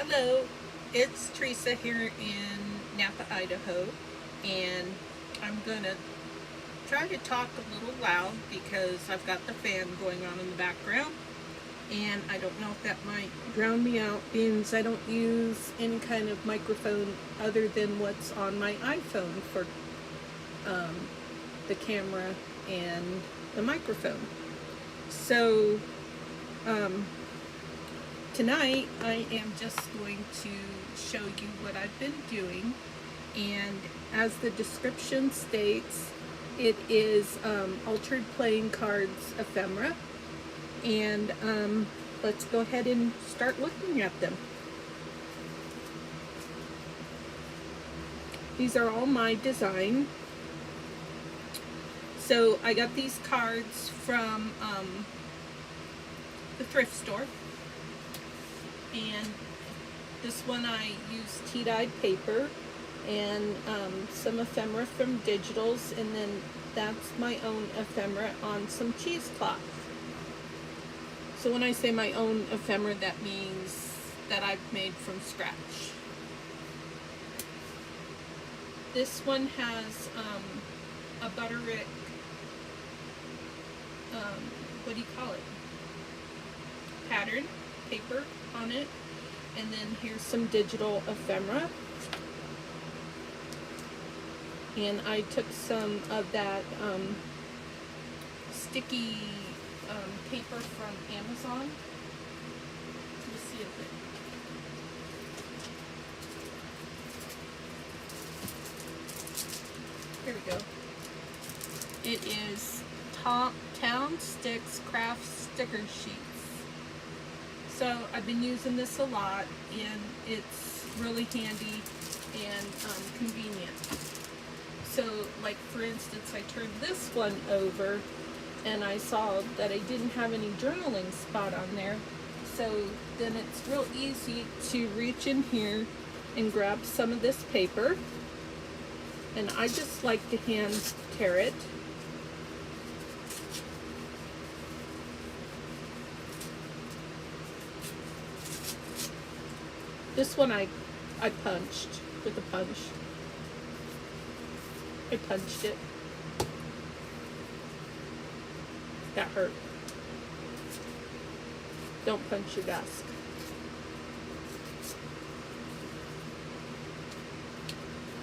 Hello, it's Teresa here in Napa, Idaho, and I'm gonna try to talk a little loud because I've got the fan going on in the background, and I don't know if that might drown me out, being I don't use any kind of microphone other than what's on my iPhone for the camera and the microphone. So tonight I am just going to show you what I've been doing, and as the description states, it is altered playing cards ephemera, and let's go ahead and start looking at them. These are all my design. So I got these cards from the thrift store, and this one I used tea-dyed paper and some ephemera from Digitals, and then that's my own ephemera on some cheesecloth. So when I say my own ephemera, that means that I've made from scratch. This one has a butterick, what do you call it, pattern paper on it, and then here's some digital ephemera, and I took some of that sticky paper from Amazon. Let's see if it, here we go. It is Town Sticks Craft Sticker Sheets. So I've been using this a lot, and it's really handy and convenient. So like for instance, I turned this one over and I saw that I didn't have any journaling spot on there. So then it's real easy to reach in here and grab some of this paper, and I just like to hand tear it. This one I punched with a punch. I punched it. That hurt. Don't punch your desk.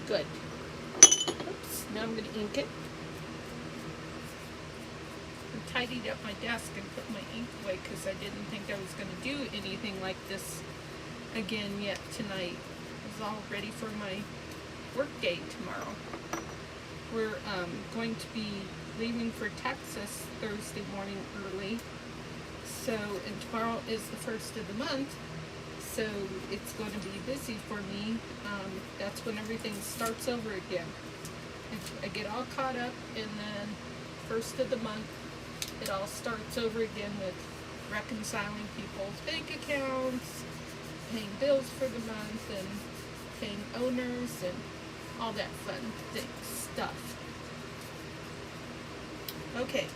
Good. Oops, now I'm going to ink it. I tidied up my desk and put my ink away because I didn't think I was going to do anything like this again yet tonight. I was all ready for my work day tomorrow. We're going to be leaving for Texas Thursday morning early. So, and tomorrow is the first of the month, so it's going to be busy for me. That's when everything starts over again. I get all caught up, and then first of the month, it all starts over again with reconciling people's bank accounts, paying bills for the month, and paying owners, and all that fun stuff. Okay,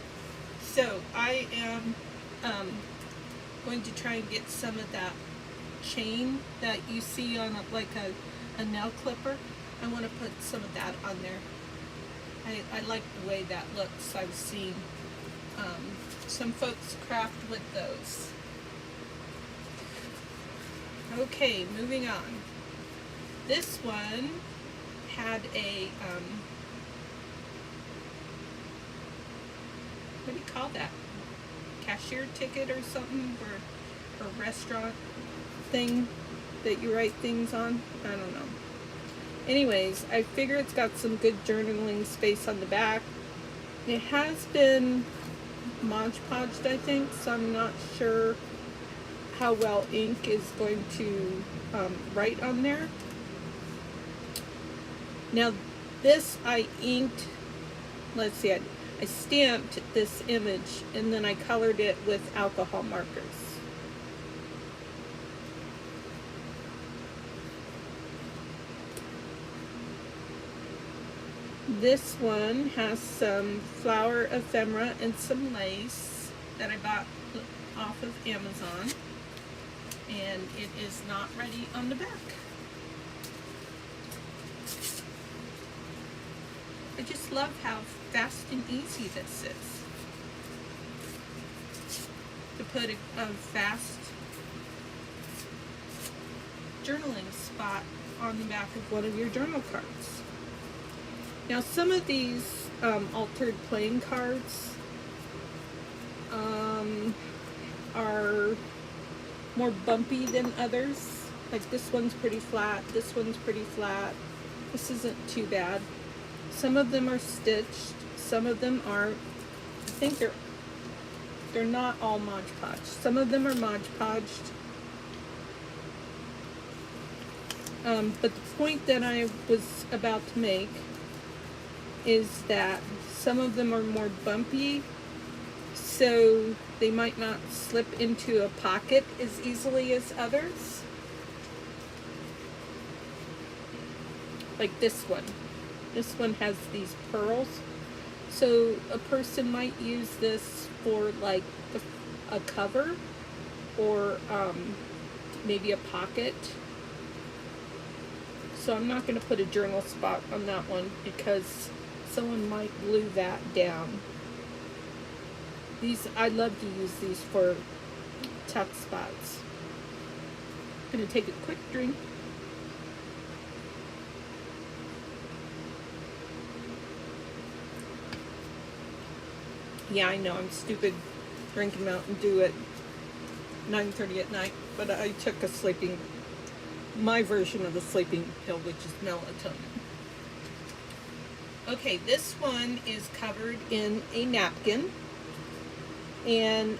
so I am going to try and get some of that chain that you see on like a nail clipper. I want to put some of that on there. I like the way that looks. I've seen some folks craft with those. Okay, moving on. This one had a, what do you call that? Cashier ticket or something, or a restaurant thing that you write things on? I don't know. Anyways, I figure it's got some good journaling space on the back. It has been Mod Podged, I think, so I'm not sure how well ink is going to write on there. Now this I inked, let's see, I stamped this image and then I colored it with alcohol markers. This one has some flower ephemera and some lace that I bought off of Amazon. and it is not ready on the back. I just love how fast and easy this is. To put a fast journaling spot on the back of one of your journal cards. Now some of these altered playing cards are more bumpy than others. Like this one's pretty flat, this one's pretty flat. This isn't too bad. Some of them are stitched, some of them aren't. I think they're not all Mod Podge. Some of them are Mod Podged. But the point that I was about to make is that some of them are more bumpy, so they might not slip into a pocket as easily as others. Like this one. This one has these pearls. So a person might use this for like a cover or maybe a pocket. So I'm not going to put a journal spot on that one because someone might glue that down. I love to use these for tuck spots. I'm going to take a quick drink. Yeah, I know, I'm stupid drinking Mountain Dew at 9:30 at night, but I took my version of the sleeping pill, which is melatonin. Okay, this one is covered in a napkin, and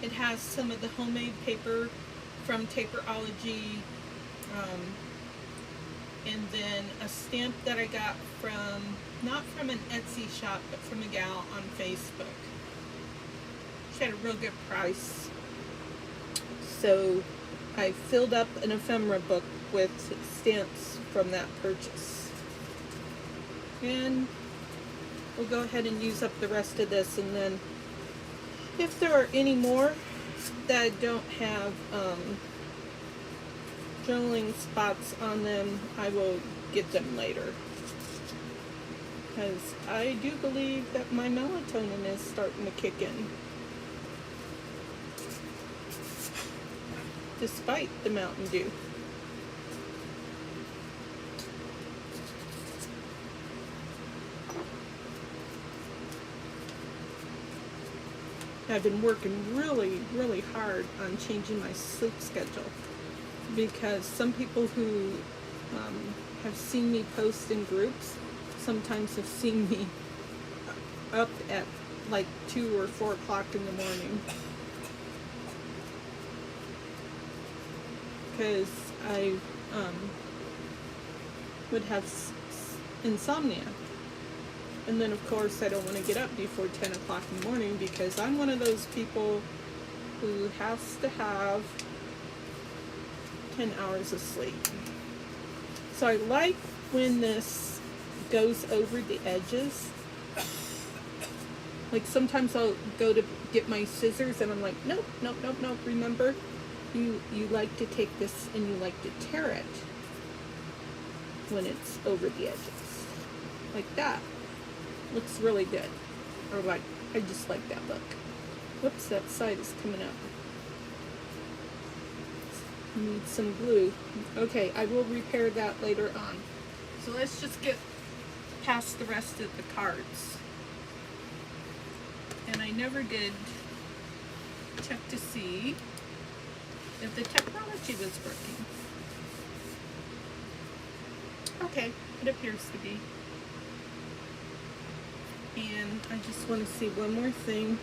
it has some of the homemade paper from Taperology, and then a stamp that I got from, not from an Etsy shop, but from a gal on Facebook. She had a real good price. So I filled up an ephemera book with stamps from that purchase. And we'll go ahead and use up the rest of this, and then if there are any more that don't have journaling spots on them, I will get them later. Because I do believe that my melatonin is starting to kick in. Despite the Mountain Dew. I've been working really, really hard on changing my sleep schedule, because some people who have seen me post in groups sometimes have seen me up at like 2 or 4 o'clock in the morning, because I would have insomnia. And then of course I don't want to get up before 10 o'clock in the morning, because I'm one of those people who has to have 10 hours of sleep. So I like when this goes over the edges. Like sometimes I'll go to get my scissors and I'm like, nope, nope, nope, nope. Remember, you like to take this and you like to tear it when it's over the edges. Like that. Looks really good. Or like, I just like that look. Whoops, that side is coming up. Need some glue. Okay, I will repair that later on. So let's just get past the rest of the cards. And I never did check to see if the technology was working. Okay, it appears to be. And I just want to see one more thing.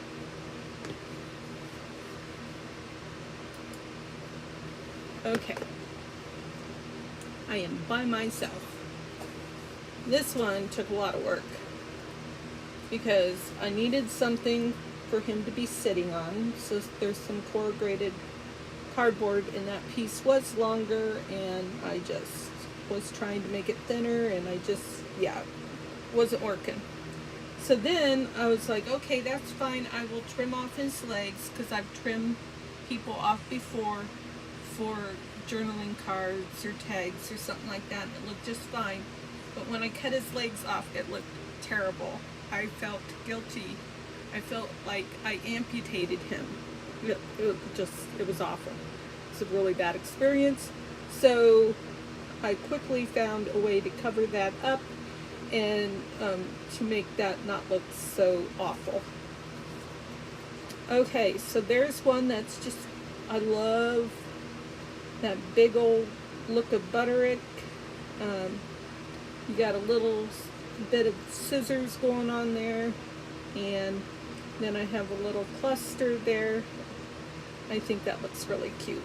Okay. I am by myself. This one took a lot of work because I needed something for him to be sitting on. So there's some corrugated cardboard, and that piece was longer, and I just was trying to make it thinner, and I just, yeah, wasn't working. So then I was like, okay, that's fine. I will trim off his legs, because I've trimmed people off before for journaling cards or tags or something like that, and it looked just fine. But when I cut his legs off, it looked terrible. I felt guilty. I felt like I amputated him. It was awful. It's a really bad experience. So I quickly found a way to cover that up and to make that not look so awful. Okay, so there's one that's just, I love that big old look of Butterick. You got a little bit of scissors going on there, and then I have a little cluster there. I think that looks really cute.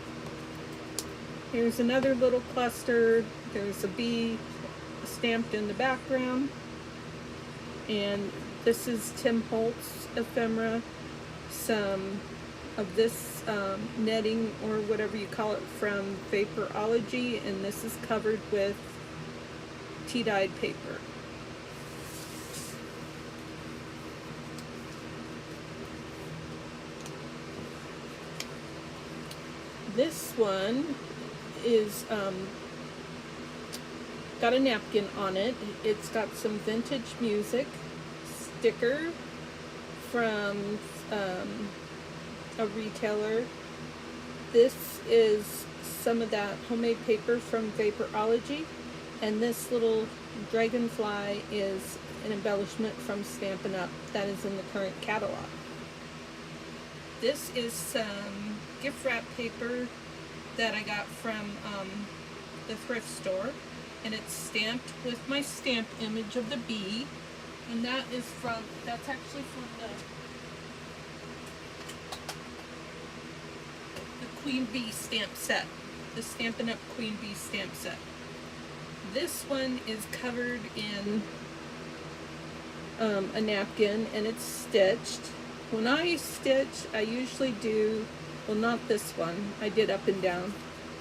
Here's another little cluster. There's a bee stamped in the background, and this is Tim Holtz Ephemera. Some of this netting, or whatever you call it, from Vaporology, and this is covered with tea-dyed paper. This one is got a napkin on it. It's got some vintage music, sticker from a retailer. This is some of that homemade paper from Vaporology, and this little dragonfly is an embellishment from Stampin' Up! That is in the current catalog. This is some gift wrap paper that I got from the thrift store, and it's stamped with my stamp image of the bee, and that's actually from the Queen Bee stamp set, the Stampin' Up! Queen Bee stamp set. This one is covered in a napkin, and it's stitched. When I stitch, I usually do, well, not this one, I did up and down.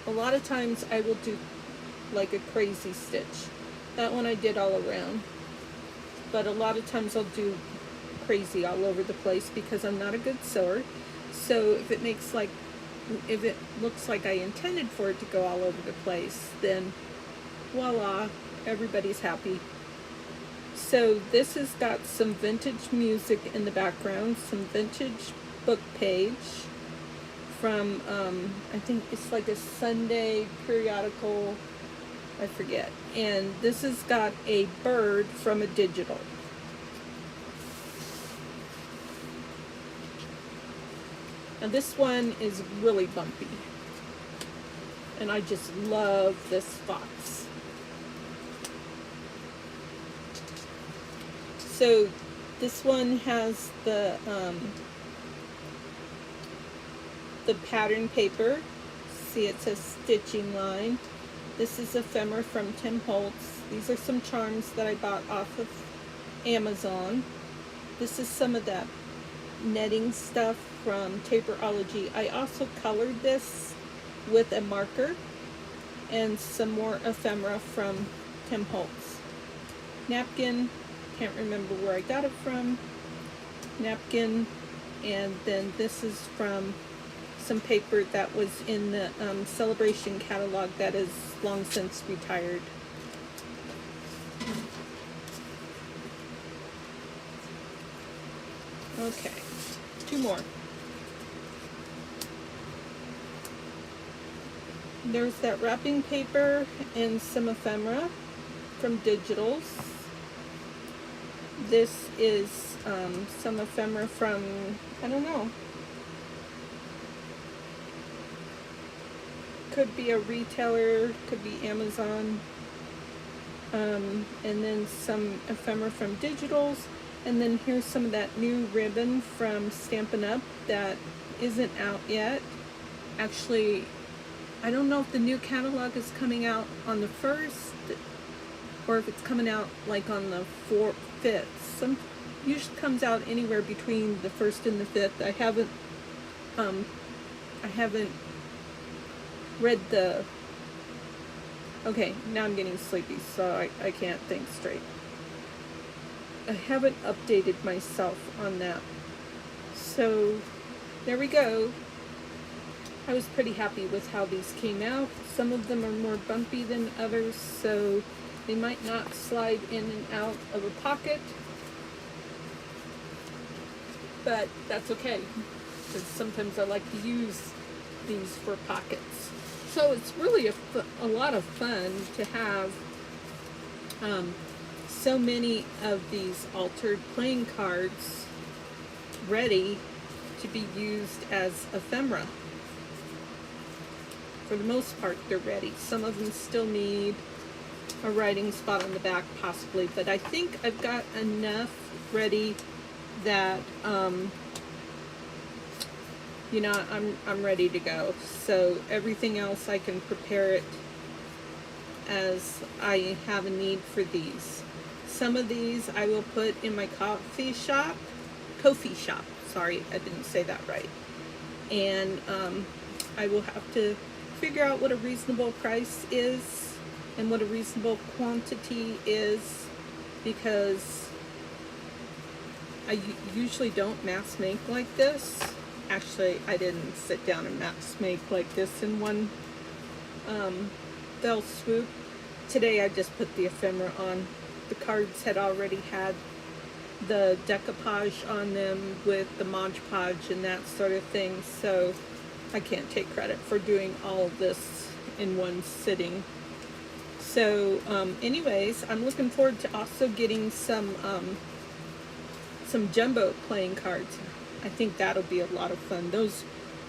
A lot of times I will do like a crazy stitch. That one I did all around. But a lot of times I'll do crazy all over the place because I'm not a good sewer. So if it looks like I intended for it to go all over the place, then voila, everybody's happy. So this has got some vintage music in the background, some vintage book page from, I think it's like a Sunday periodical, I forget. And this has got a bird from a digital. Now this one is really bumpy, and I just love this fox. So this one has the pattern paper. See, it says stitching line. This is Ephemera from Tim Holtz. These are some charms that I bought off of Amazon. This is some of that netting stuff from Vaporology. I also colored this with a marker, and some more ephemera from Tim Holtz. Napkin, can't remember where I got it from. Napkin, and then this is from some paper that was in the Celebration catalog that is long since retired. Okay, two more. There's that wrapping paper and some ephemera from Digitals. This is some ephemera from, I don't know, could be a retailer, could be Amazon, and then some ephemera from Digitals, and then here's some of that new ribbon from Stampin' Up! That isn't out yet. Actually, I don't know if the new catalog is coming out on the 1st, or if it's coming out like on the 5th. Some usually comes out anywhere between the 1st and the 5th. I haven't read the, okay, now I'm getting sleepy, so I can't think straight. I haven't updated myself on that. So there we go. I was pretty happy with how these came out. Some of them are more bumpy than others, so they might not slide in and out of a pocket, but that's okay, because sometimes I like to use these for pockets. So it's really a lot of fun to have so many of these altered playing cards ready to be used as ephemera. For the most part, they're ready. Some of them still need a writing spot on the back, possibly, but I think I've got enough ready that you know, I'm ready to go. So everything else I can prepare it as I have a need for these. Some of these I will put in my coffee shop. Sorry, I didn't say that right. And I will have to figure out what a reasonable price is and what a reasonable quantity is, because I usually don't mass make like this. Actually, I didn't sit down and mass make like this in one fell swoop. Today I just put the ephemera on. The cards had already had the decoupage on them with the Mod Podge and that sort of thing, so I can't take credit for doing all of this in one sitting. So anyways, I'm looking forward to also getting some jumbo playing cards. I think that'll be a lot of fun. Those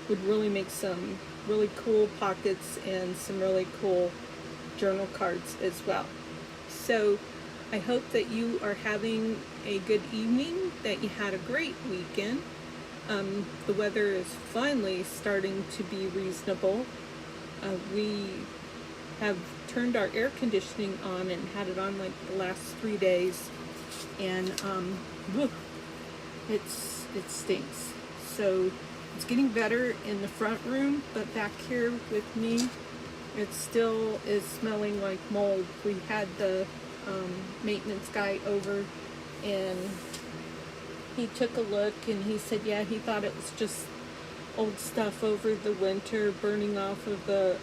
would really make some really cool pockets and some really cool journal cards as well. So I hope that you are having a good evening, that you had a great weekend. The weather is finally starting to be reasonable. We have turned our air conditioning on and had it on like the last 3 days, and it stinks. So it's getting better in the front room, but back here with me, it still is smelling like mold. We had the maintenance guy over, and he took a look and he said, yeah, he thought it was just old stuff over the winter burning off of the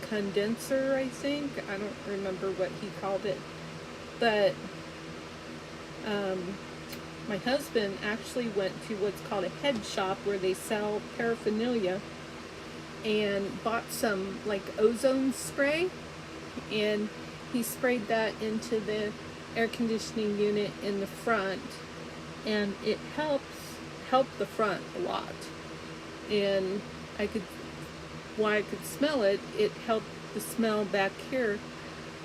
condenser, I think. I don't remember what he called it. But my husband actually went to what's called a head shop where they sell paraphernalia, and bought some like ozone spray, and he sprayed that into the air conditioning unit in the front, and it helped the front a lot. And while I could smell it, it helped the smell back here.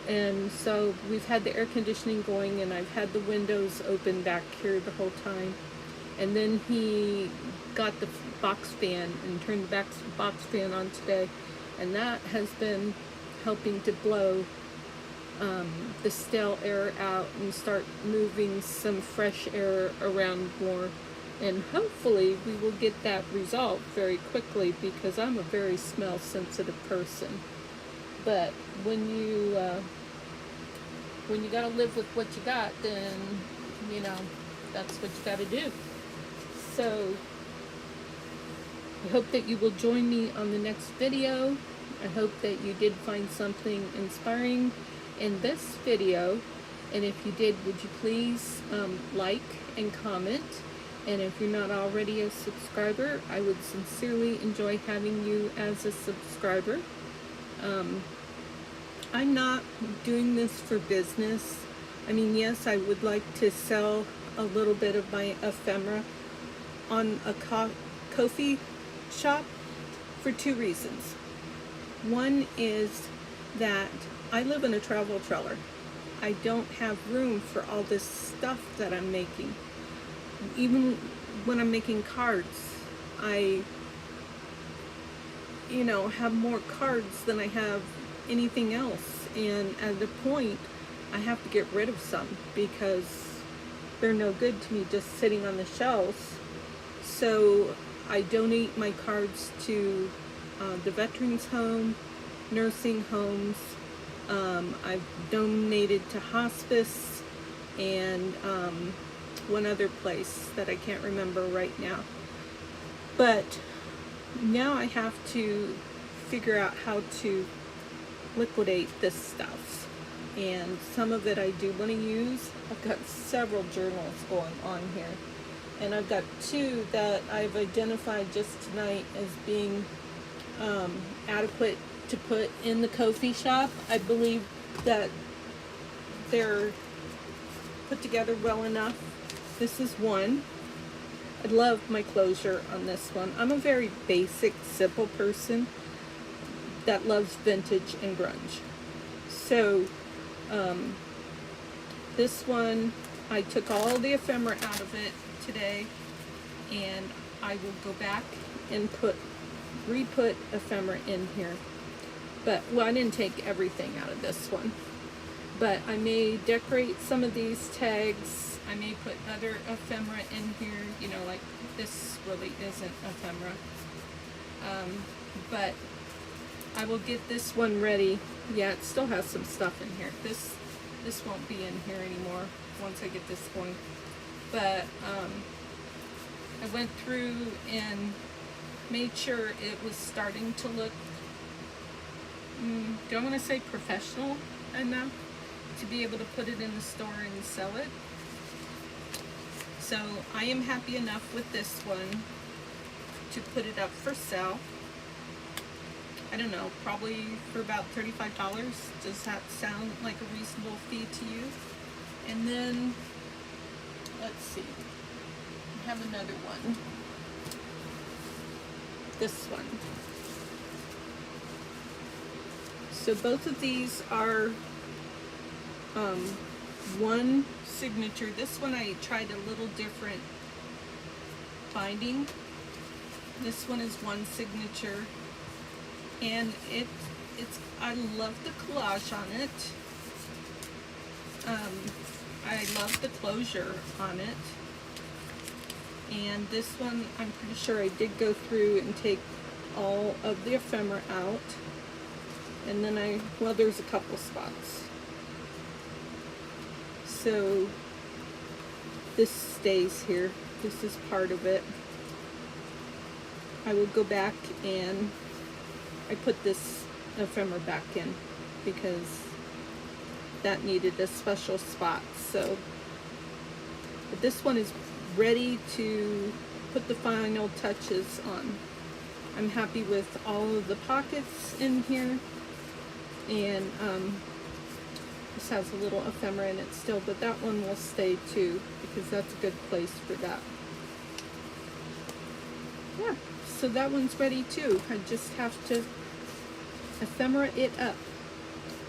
And so we've had the air conditioning going, and I've had the windows open back here the whole time. And then he got the box fan and turned the box fan on today, and that has been helping to blow the stale air out and start moving some fresh air around more. And hopefully we will get that resolved very quickly, because I'm a very smell sensitive person. But when you gotta live with what you got, then you know that's what you gotta do. So I hope that you will join me on the next video. I hope that you did find something inspiring in this video, and if you did, would you please like and comment. And if you're not already a subscriber, I would sincerely enjoy having you as a subscriber. I'm not doing this for business. I mean, yes, I would like to sell a little bit of my ephemera on a coffee shop for 2 reasons. One is that I live in a travel trailer. I don't have room for all this stuff that I'm making. Even when I'm making cards, I have more cards than I have anything else, and at a point I have to get rid of some because they're no good to me just sitting on the shelves. So I donate my cards to the veterans home, nursing homes. I've donated to hospice, and one other place that I can't remember right now. But now I have to figure out how to liquidate this stuff. And some of it I do want to use. I've got several journals going on here. And I've got two that I've identified just tonight as being adequate to put in the Ko-fi shop. I believe that they're put together well enough. This is one. I love my closure on this one. I'm a very basic, simple person that loves vintage and grunge. So this one, I took all the ephemera out of it today, and I will go back and re-put ephemera in here. But, well, I didn't take everything out of this one. But I may decorate some of these tags. I may put other ephemera in here, you know, like this really isn't ephemera. But I will get this one ready. Yeah, it still has some stuff in here. This won't be in here anymore once I get this going. But I went through and made sure it was starting to look, do I want to say professional enough to be able to put it in the store and sell it. So I am happy enough with this one to put it up for sale. I don't know, probably for about $35. Does that sound like a reasonable fee to you? And then, let's see, I have another one. This one. So both of these are one signature. This one I tried a little different binding. This one is one signature, and it's I love the collage on it. I love the closure on it. And this one, I'm pretty sure I did go through and take all of the ephemera out. And then well, there's a couple spots. So this stays here. This is part of it. I will go back and I put this ephemera back in because that needed a special spot. So, but this one is ready to put the final touches on. I'm happy with all of the pockets in here, and this has a little ephemera in it still, but that one will stay too because that's a good place for that. Yeah, so that one's ready too. I just have to ephemera it up.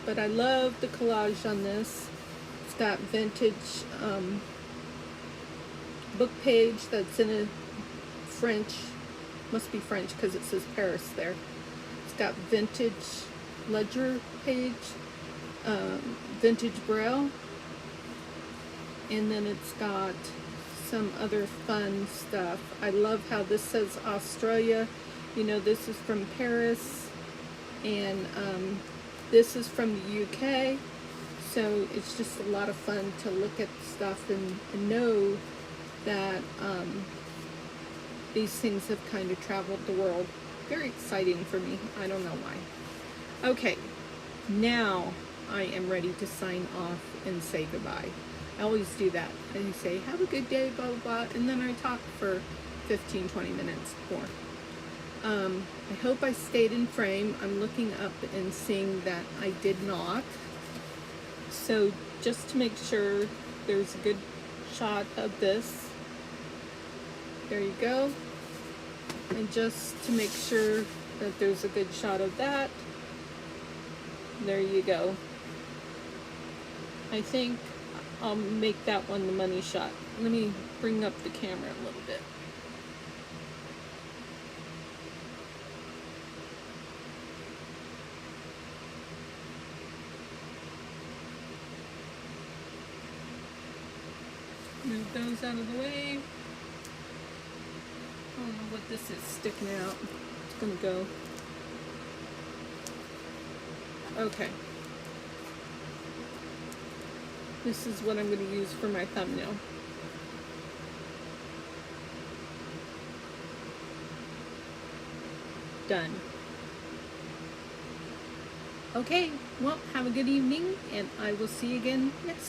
But I love the collage on this. It's got vintage book page that's in a French, must be French because it says Paris there. It's got vintage ledger page, vintage braille, and then it's got some other fun stuff. I love how this says Australia. You know, this is from Paris, and this is from the UK, so it's just a lot of fun to look at stuff and know that these things have kind of traveled the world. Very exciting for me. I don't know why. Okay, now I am ready to sign off and say goodbye. I always do that. I say, have a good day, blah, blah, blah, and then I talk for 15-20 minutes more. I hope I stayed in frame. I'm looking up and seeing that I did not. So just to make sure there's a good shot of this. There you go. And just to make sure that there's a good shot of that. There you go. I think I'll make that one the money shot. Let me bring up the camera a little bit. Move those out of the way. I don't know what this is sticking out. It's gonna go. Okay. This is what I'm going to use for my thumbnail. done. Okay, well, have a good evening, and I will see you again next